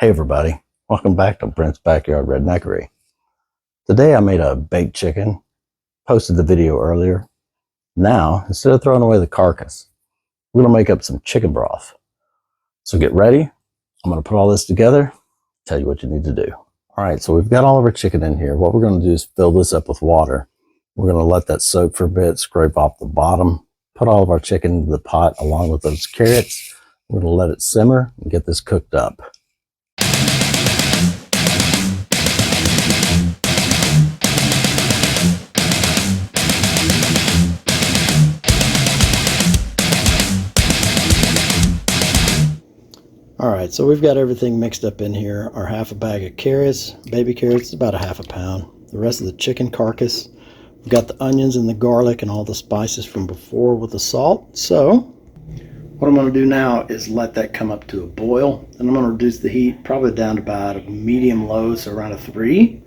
Hey everybody, welcome back to Brent's Backyard Redneckery. Today I made a baked chicken, posted the video earlier. Now, instead of throwing away the carcass, we're going to make up some chicken broth. So get ready, I'm going to put all this together, tell you what you need to do. Alright, so we've got all of our chicken in here. What we're going to do is fill this up with water. We're going to let that soak for a bit, scrape off the bottom, put all of our chicken into the pot along with those carrots. We're going to let it simmer and get this cooked up. Alright, so we've got everything mixed up in here. Our half a bag of carrots, baby carrots, about a half a pound. The rest of the chicken carcass. We've got the onions and the garlic and all the spices from before with the salt. So, what I'm going to do now is let that come up to a boil. And I'm going to reduce the heat probably down to about a medium-low, so around a 3.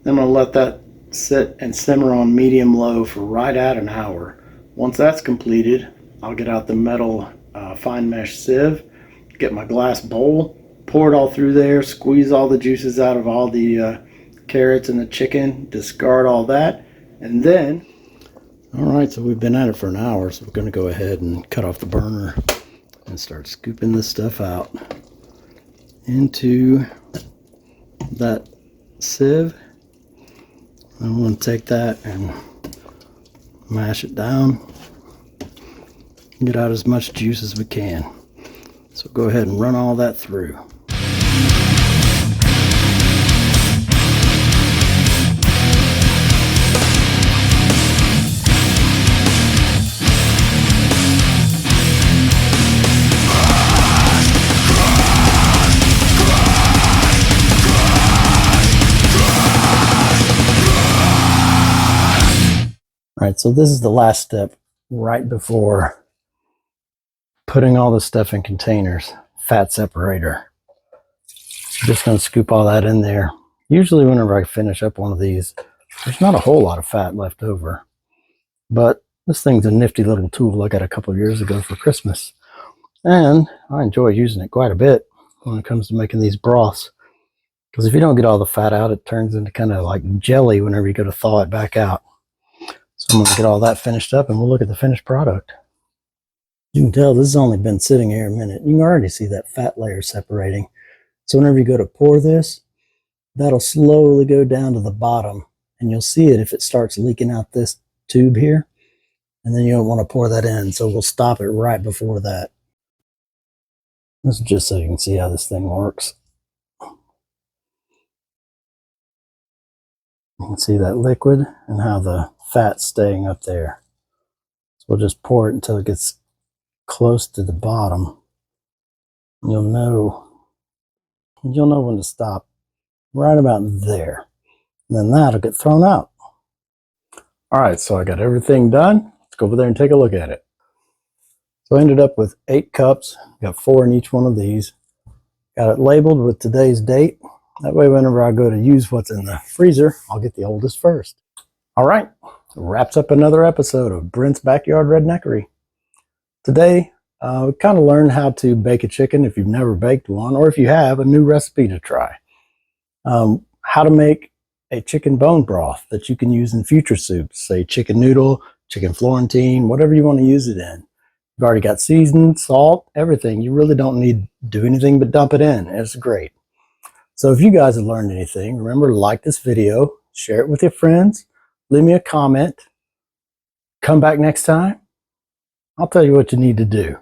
Then I'm going to let that sit and simmer on medium-low for right at an hour. Once that's completed, I'll get out the metal fine mesh sieve, get my glass bowl, pour it all through there, squeeze all the juices out of all the carrots and the chicken, discard all that, and then, alright, so we've been at it for an hour, so we're going to go ahead and cut off the burner and start scooping this stuff out into that sieve. I'm going to take that and mash it down, get out as much juice as we can. So go ahead and run all that through. Alright, so this is the last step right before putting all the stuff in containers. Fat separator. I'm just going to scoop all that in there. Usually whenever I finish up one of these, there's not a whole lot of fat left over. But this thing's a nifty little tool I got a couple of years ago for Christmas. And I enjoy using it quite a bit when it comes to making these broths. Because if you don't get all the fat out, it turns into kind of like jelly whenever you go to thaw it back out. So I'm going to get all that finished up and we'll look at the finished product. You can tell this has only been sitting here a minute. You can already see that fat layer separating. So whenever you go to pour this, that'll slowly go down to the bottom. And you'll see it if it starts leaking out this tube here. And then you don't want to pour that in. So we'll stop it right before that. This is just so you can see how this thing works. You can see that liquid and how the fat's staying up there. So we'll just pour it until it gets close to the bottom. You'll know when to stop right about there. And then that'll get thrown out. Alright, so I got everything done. Let's go over there and take a look at it. So I ended up with 8 cups. Got 4 in each one of these. Got it labeled with today's date. That way whenever I go to use what's in the freezer, I'll get the oldest first. Alright, wraps up another episode of Brent's Backyard Redneckery. Today, we kind of learned how to bake a chicken if you've never baked one, or if you have, a new recipe to try. How to make a chicken bone broth that you can use in future soups, say chicken noodle, chicken Florentine, whatever you want to use it in. You've already got seasoning, salt, everything. You really don't need to do anything but dump it in. It's great. So if you guys have learned anything, remember to like this video, share it with your friends, leave me a comment, come back next time. I'll tell you what you need to do.